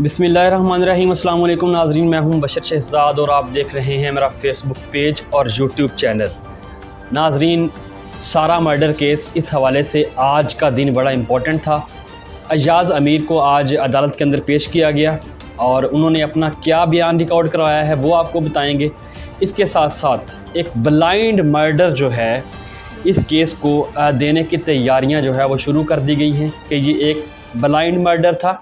बिस्मिल्लाहिर्रहमानिर्रहीम। अस्सलाम वालेकुम नाज़रीन, मैं हूं बशर शहजाद और आप देख रहे हैं मेरा फेसबुक पेज और यूट्यूब चैनल। नाज़रीन, सारा मर्डर केस इस हवाले से आज का दिन बड़ा इम्पोर्टेंट था। अय्याज़ अमीर को आज अदालत के अंदर पेश किया गया और उन्होंने अपना क्या बयान रिकॉर्ड करवाया है वो आपको बताएंगे। इसके साथ साथ एक ब्लाइंड मर्डर जो है इस केस को देने की तैयारियां जो है वो शुरू कर दी गई हैं कि ये एक ब्लाइंड मर्डर था।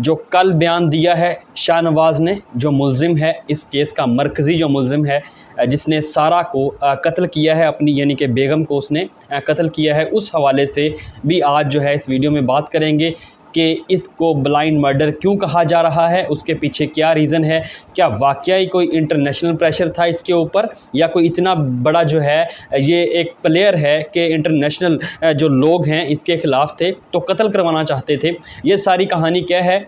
जो कल बयान दिया है शाहनवाज़ ने, जो मुल्ज़िम है इस केस का, मरकज़ी जो मुल्ज़िम है जिसने सारा को कत्ल किया है, अपनी यानी कि बेगम को उसने कत्ल किया है, उस हवाले से भी आज जो है इस वीडियो में बात करेंगे कि इसको ब्लाइंड मर्डर क्यों कहा जा रहा है, उसके पीछे क्या रीज़न है, क्या वाकई कोई इंटरनेशनल प्रेशर था इसके ऊपर या कोई इतना बड़ा जो है ये एक प्लेयर है कि इंटरनेशनल जो लोग हैं इसके ख़िलाफ़ थे तो कत्ल करवाना चाहते थे। ये सारी कहानी क्या है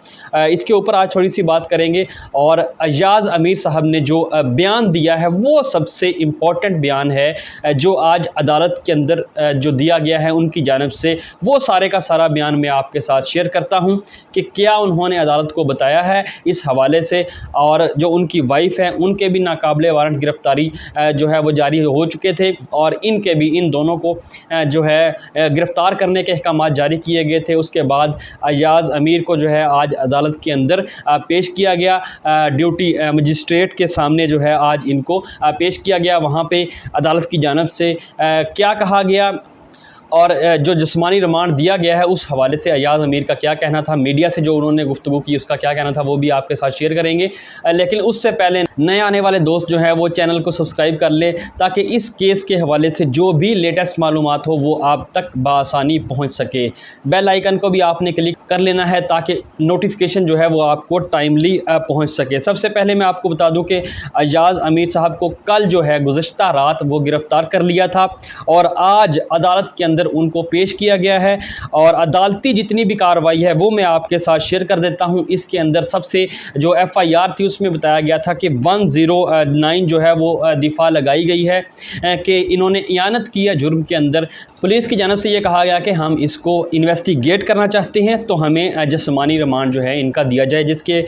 इसके ऊपर आज थोड़ी सी बात करेंगे। और अय्याज़ अमीर साहब ने जो बयान दिया है वो सबसे इम्पॉर्टेंट बयान है जो आज अदालत के अंदर जो दिया गया है उनकी जानिब से, वो सारे का सारा बयान मैं आपके साथ शेयर करता हूं कि क्या उन्होंने अदालत को बताया है इस हवाले से। और जो उनकी वाइफ है उनके भी नाकाबिले वारंट गिरफ्तारी जो है वो जारी हो चुके थे और इनके भी, इन दोनों को जो है गिरफ्तार करने के अहकाम जारी किए गए थे। उसके बाद अय्याज़ अमीर को जो है आज अदालत के अंदर पेश किया गया, ड्यूटी मजिस्ट्रेट के सामने जो है आज इनको पेश किया गया। वहाँ पे अदालत की जानिब से क्या कहा गया और जो जिस्मानी रिमांड दिया गया है उस हवाले से अय्याज़ अमीर का क्या कहना था, मीडिया से जो उन्होंने गुफ्तगू की उसका क्या कहना था, वो भी आपके साथ शेयर करेंगे। लेकिन उससे पहले नए आने वाले दोस्त जो है वो चैनल को सब्सक्राइब कर ले ताकि इस केस के हवाले से जो भी लेटेस्ट मालूमात हो वो आप तक बआसानी पहुँच सके। बेल आइकन को भी आपने क्लिक कर लेना है ताकि नोटिफिकेशन जो है वो आपको टाइमली पहुँच सके। सबसे पहले मैं आपको बता दूँ कि अय्याज़ अमीर साहब को कल जो है गुज़श्ता रात वो गिरफ़्तार कर लिया था और आज अदालत के अंदर उनको पेश किया गया है। और अदालती जितनी भी कार्रवाई है वो मैं आपके साथ शेयर कर देता हूं। इसके अंदर सबसे जो FIR थी उसमें बताया गया था कि 109 जो है वो दिफा लगाई गई है कि इन्होंने इयानत किया जुर्म के अंदर। पुलिस की जानब से ये कहा गया कि हम इसको इन्वेस्टिगेट करना चाहते हैं तो हमें जिस्मानी रिमांड जो है इनका दिया जाए। जिसके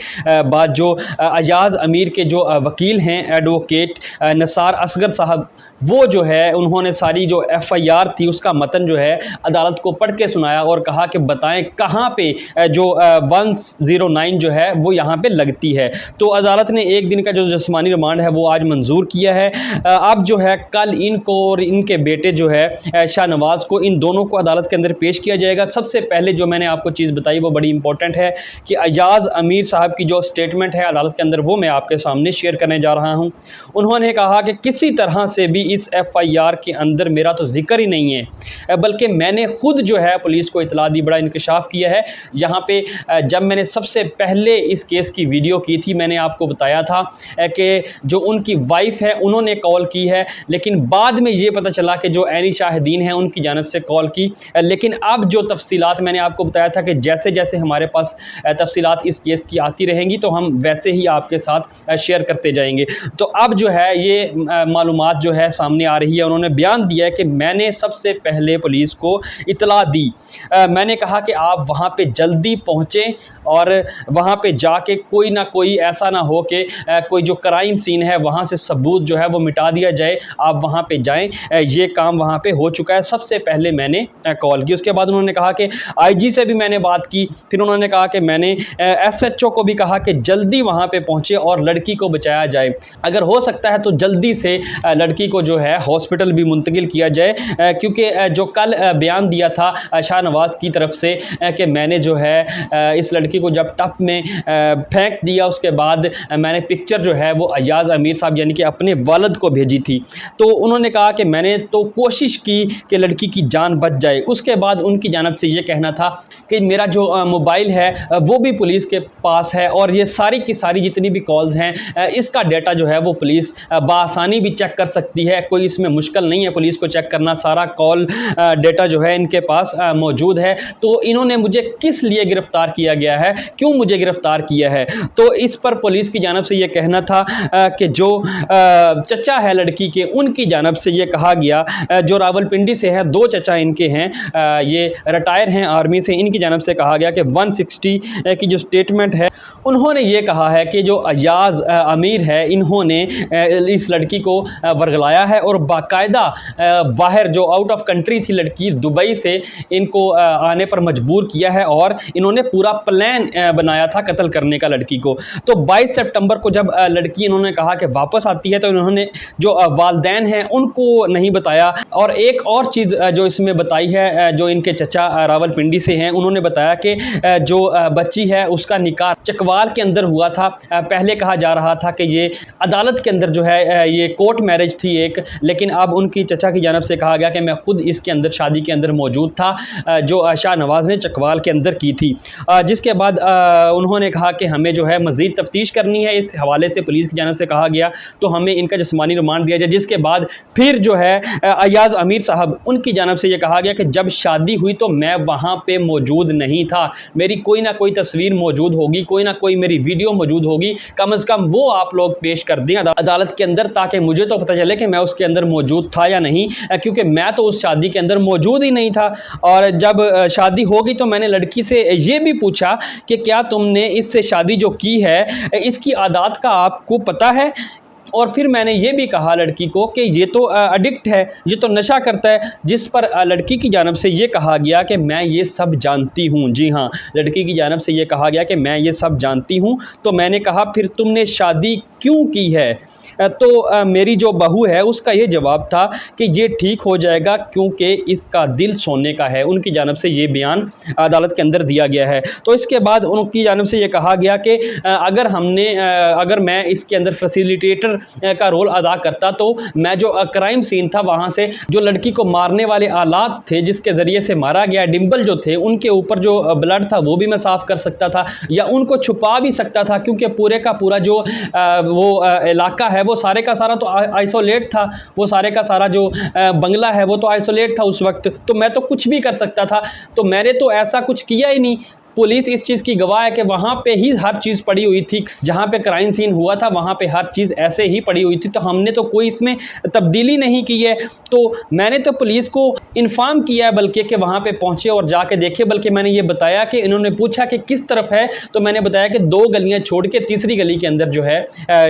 बाद जो अय्याज़ अमीर के जो वकील हैं एडवोकेट निसार असगर साहब, वो जो है उन्होंने सारी जो FIR थी उसका मतन जो है अदालत को पढ़ के सुनाया और कहा कि बताएं कहाँ पे जो 109 जो है वो यहाँ पे लगती है। तो अदालत ने एक दिन का जो जिस्मानी रिमांड है वो आज मंजूर किया है। अब जो है कल इनको और इनके बेटे जो है शाहनवाज़ को, इन दोनों को अदालत के अंदर पेश किया जाएगा। सबसे पहले जो मैंने आपको चीज़ बताई वो बड़ी इंपॉर्टेंट है कि अय्याज़ अमीर साहब की जो स्टेटमेंट है अदालत के अंदर वो मैं आपके सामने शेयर करने जा रहा हूँ। उन्होंने कहा कि किसी तरह से भी इस FIR के अंदर मेरा तो जिक्र ही नहीं है, बल्कि मैंने खुद जो है पुलिस को इतला दी। बड़ा इंकशाफ किया है यहाँ पे। जब मैंने सबसे पहले इस केस की वीडियो की थी मैंने आपको बताया था कि जो उनकी वाइफ है उन्होंने कॉल की है, लेकिन बाद में ये पता चला कि जो ऐनी शाहिदीन है उनकी जानिब से कॉल की। लेकिन अब जो तफसीलात मैंने आपको बताया था कि जैसे जैसे हमारे पास तफसीलात इस केस की आती रहेंगी तो हम वैसे ही आपके साथ शेयर करते जाएंगे। तो अब जो है ये मालूमात जो है सामने आ रही है। उन्होंने बयान दिया है कि मैंने सबसे पहले पुलिस को इतला दी, मैंने कहा कि आप वहाँ पे जल्दी पहुँचें और वहाँ पे जाके कोई ना कोई ऐसा ना हो कि कोई जो क्राइम सीन है वहाँ से सबूत जो है वो मिटा दिया जाए, आप वहाँ पे जाएं। ये काम वहाँ पे हो चुका है, सबसे पहले मैंने कॉल की। उसके बाद उन्होंने कहा कि IG से भी मैंने बात की। फिर उन्होंने कहा कि मैंने SHO को भी कहा कि जल्दी वहाँ पे पहुँचे और लड़की को बचाया जाए, अगर हो सकता है तो जल्दी से लड़की को जो है हॉस्पिटल भी मुंतकिल किया जाए। क्योंकि जो कल बयान दिया था शाहनवाज़ की तरफ से कि मैंने जो है इस लड़की को जब टप में फेंक दिया उसके बाद मैंने पिक्चर जो है वो अय्याज़ अमीर साहब यानी कि अपने वालिद को भेजी थी। तो उन्होंने कहा कि मैंने तो कोशिश की कि लड़की की जान बच जाए। उसके बाद उनकी जानिब से ये कहना था कि मेरा जो मोबाइल है वो भी पुलिस के पास है और ये सारी की सारी जितनी भी कॉल्स हैं इसका डेटा जो है वो पुलिस बआसानी भी चेक कर सकती है, कोई इसमें मुश्किल नहीं है पुलिस को चेक करना। सारा कॉल डेटा जो है इनके पास मौजूद है। तो इन्होंने मुझे किस लिए गिरफ्तार किया गया है, क्यों मुझे गिरफ्तार किया है, तो इस पर पुलिस की जानिब से ये कहना था कि जो चचा है लड़की के, उनकी जानिब से ये कहा गया, जो रावलपिंडी से है, 2 चचा इनके हैं, ये रिटायर हैं आर्मी से, इनकी जानिब से कहा गया कि 160 की जो स्टेटमेंट है, उन्होंने ये कहा है कि जो अयाज अमीर है, इन्होंने इस लड़की को वर्गलाया है और बाकायदा बाहर जो आउट ऑफ कंट्री थी लड़की, दुबई से इनको आने पर मजबूर किया है और इन्होंने पूरा प्लान बनाया था कत्ल करने का लड़की को। तो 22 सितंबर को जब लड़की इन्होंने कहा कि वापस आती है, तो इन्होंने जो वालदैन हैं उनको नहीं बताया। और एक और चीज़ जो इसमें बताई है, जो इनके चचा रावलपिंडी से हैं, उन्होंने बताया कि जो बच्ची है उसका निकाह चकवाल के अंदर हुआ था। पहले कहा जा रहा था कि ये अदालत के अंदर जो है ये कोर्ट मैरिज थी एक, लेकिन अब उनकी चचा की जानिब से कहा गया कि मैं खुद इसके अंदर शादी के अंदर मौजूद था, जो शाहनवाज ने चकवाल के अंदर की थी। जिसके बाद उन्होंने कहा कि हमें जो है मज़ीद तफ्तीश करनी है, इस हवाले से पुलिस की जानिब से कहा गया तो हमें इनका जिस्मानी रिमांड दिया जाए। जिसके बाद फिर जो है अयाज अमीर साहब, उनकी जानिब से ये कहा गया कि जब शादी हुई तो मैं वहाँ पे मौजूद नहीं था, मेरी कोई ना कोई तस्वीर मौजूद होगी, कोई ना कोई मेरी वीडियो मौजूद होगी, कम से कम वो आप लोग पेश कर दें अदालत के अंदर, ताकि मुझे तो पता चले कि मैं उसके अंदर मौजूद था या नहीं, क्योंकि मैं तो उस शादी के अंदर मौजूद ही नहीं था। और जब शादी हो गई तो मैंने लड़की से ये भी पूछा कि क्या तुमने इससे शादी जो की है, इसकी आदत का आपको पता है? और फिर मैंने ये भी कहा लड़की को कि ये तो एडिक्ट है, ये तो नशा करता है, जिस पर लड़की की जानिब से ये कहा गया कि मैं ये सब जानती हूँ। जी हाँ, लड़की की जानिब से ये कहा गया कि मैं ये सब जानती हूँ। तो मैंने कहा फिर तुमने शादी क्यों की है? तो मेरी जो बहू है उसका ये जवाब था कि ये ठीक हो जाएगा क्योंकि इसका दिल सोने का है। उनकी जानिब से ये बयान अदालत के अंदर दिया गया है। तो इसके बाद उनकी जानिब से ये कहा गया कि अगर मैं इसके अंदर फैसिलिटेटर का रोल अदा करता तो मैं जो क्राइम सीन था वहाँ से जो लड़की को मारने वाले आलात थे जिसके ज़रिए से मारा गया, डिम्बल जो थे उनके ऊपर जो ब्लड था वो भी मैं साफ़ कर सकता था या उनको छुपा भी सकता था, क्योंकि पूरे का पूरा जो वो इलाका है वो सारे का सारा तो आइसोलेट था, वो सारे का सारा जो बंगला है वो तो आइसोलेट था उस वक्त। तो मैं तो कुछ भी कर सकता था, तो मैंने तो ऐसा कुछ किया ही नहीं। पुलिस इस चीज़ की गवाह है कि वहाँ पे ही हर चीज़ पड़ी हुई थी, जहाँ पे क्राइम सीन हुआ था वहाँ पे हर चीज़ ऐसे ही पड़ी हुई थी, तो हमने तो कोई इसमें तब्दीली नहीं की है। तो मैंने तो पुलिस को इन्फॉर्म किया है बल्कि कि वहाँ पे पहुँचे और जाके देखे, बल्कि मैंने ये बताया कि इन्होंने पूछा कि किस तरफ है, तो मैंने बताया कि 2 गलियाँ छोड़ के तीसरी गली के अंदर जो है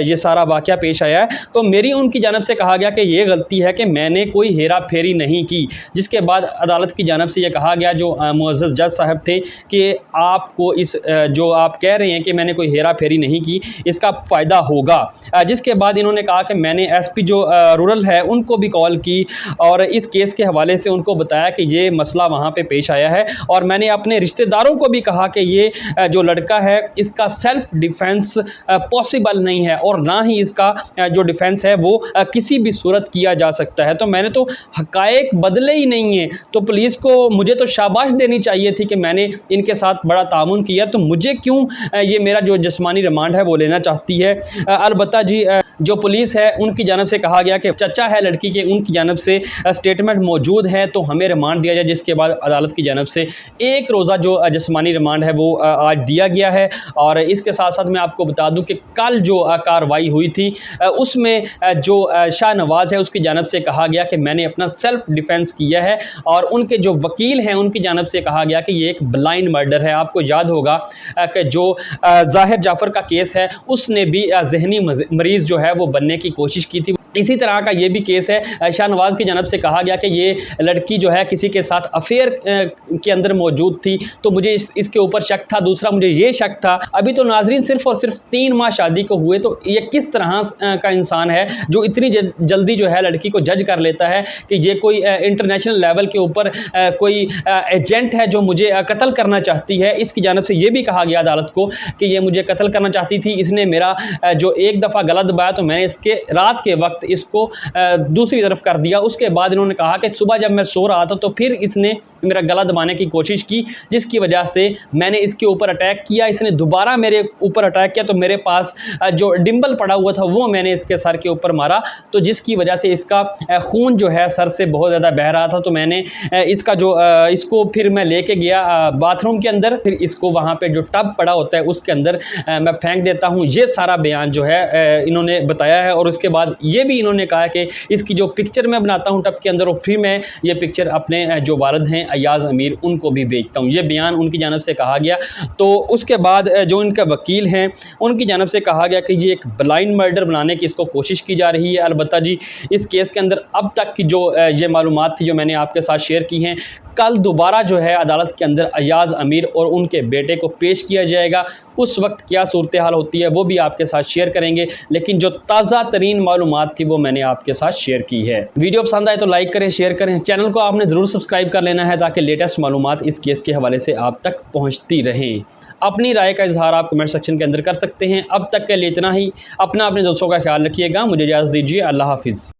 ये सारा वाक़या पेश आया है। तो मेरी उनकी जानिब से कहा गया कि ये गलती है कि मैंने कोई हेरा फेरी नहीं की। जिसके बाद अदालत की जानिब से ये कहा गया, जो मुअज़्ज़ज़ जज साहब थे, कि आपको इस जो आप कह रहे हैं कि मैंने कोई हेरा फेरी नहीं की, इसका फ़ायदा होगा। जिसके बाद इन्होंने कहा कि मैंने एसपी जो रूरल है उनको भी कॉल की और इस केस के हवाले से उनको बताया कि ये मसला वहाँ पे पेश आया है, और मैंने अपने रिश्तेदारों को भी कहा कि ये जो लड़का है इसका सेल्फ डिफेंस पॉसिबल नहीं है और ना ही इसका जो डिफेंस है वो किसी भी सूरत किया जा सकता है। तो मैंने तो हक़ाइक़ बदले ही नहीं है, तो पुलिस को मुझे तो शाबाश देनी चाहिए थी कि मैंने इनके साथ बड़ा तामुन किया, तो मुझे क्यों ये मेरा जो जिस्मानी रिमांड है वो लेना चाहती है। अलबत्ता जी जो पुलिस है उनकी जानिब से कहा गया कि चचा है लड़की के, उनकी जानिब से स्टेटमेंट मौजूद है तो हमें रिमांड दिया जाए। जिसके बाद अदालत की जानिब से 1 रोज़ा जो जिस्मानी रिमांड है वो आज दिया गया है। और इसके साथ साथ मैं आपको बता दूं कि कल जो कार्रवाई हुई थी उसमें जो शाहनवाज है उसकी जानिब से कहा गया कि मैंने अपना सेल्फ डिफेंस किया है, और उनके जो वकील हैं उनकी जानिब से कहा गया कि ये एक ब्लाइंड मर्डर है। आपको याद होगा कि जो ज़ाहिर जाफ़र का केस है उसने भी जहनी मरीज़ जो है वो बनने की कोशिश की थी। इसी तरह का ये भी केस है। शाहनवाज की जानिब से कहा गया कि ये लड़की जो है किसी के साथ अफेयर के अंदर मौजूद थी, तो मुझे इसके ऊपर शक था। दूसरा मुझे ये शक था, अभी तो नाजरीन सिर्फ और सिर्फ 3 माह शादी को हुए, तो ये किस तरह का इंसान है जो इतनी जल्दी जो है लड़की को जज कर लेता है कि ये कोई इंटरनेशनल लेवल के ऊपर कोई एजेंट है जो मुझे कत्ल करना चाहती है। इसकी जानिब से ये भी कहा गया अदालत को कि ये मुझे कत्ल करना चाहती थी, इसने मेरा जो एक दफ़ा गला दबाया तो मैंने इसके रात के वक्त वक्त इसको दूसरी तरफ कर दिया। उसके बाद इन्होंने कहा कि सुबह जब मैं सो रहा था तो फिर इसने मेरा गला दबाने की कोशिश की, जिसकी वजह से मैंने इसके ऊपर अटैक किया। इसने दोबारा मेरे ऊपर अटैक किया तो मेरे पास जो डिम्बल पड़ा हुआ था वो मैंने इसके सर के ऊपर मारा, तो जिसकी वजह से इसका खून जो है सर से बहुत ज़्यादा बह रहा था। तो मैंने इसका जो इसको फिर मैं लेके गया बाथरूम के अंदर, फिर इसको वहाँ पे जो टब पड़ा होता है उसके अंदर मैं फेंक देता हूँ। ये सारा बयान जो है इन्होंने बताया है। और उसके बाद ये भी इन्होंने कहा कि इसकी जो पिक्चर मैं बनाता हूँ टब के अंदर, और फिर मैं ये पिक्चर अपने जो वालिद हैं अयाज़ अमीर उनको भी भेजता हूँ। ये बयान उनकी जानिब से कहा गया। तो उसके बाद जो इनका वकील हैं उनकी जानिब से कहा गया कि ये एक ब्लाइंड मर्डर बनाने की इसको कोशिश की जा रही है। अलबत्ता जी इस केस के अंदर अब तक की जो ये मालूमात थी जो मैंने आपके साथ शेयर की हैं, कल दोबारा जो है अदालत के अंदर अयाज़ अमीर और उनके बेटे को पेश किया जाएगा। उस वक्त क्या सूरत हाल होती है वो भी आपके साथ शेयर करेंगे, लेकिन जो ताज़ा तरीन मालूमात थी वो मैंने आपके साथ शेयर की है। वीडियो पसंद आए तो लाइक करें, शेयर करें। चैनल को आपने ज़रूर सब्सक्राइब कर लेना है ताकि लेटेस्ट मालूमात इस केस के हवाले से आप तक पहुँचती रहें। अपनी राय का इजहार आप कमेंट सेक्शन के अंदर कर सकते हैं। अब तक के लिए इतना ही। अपने दोस्तों का ख्याल रखिएगा। मुझे इजाज़त दीजिए। अल्लाह हाफिज़।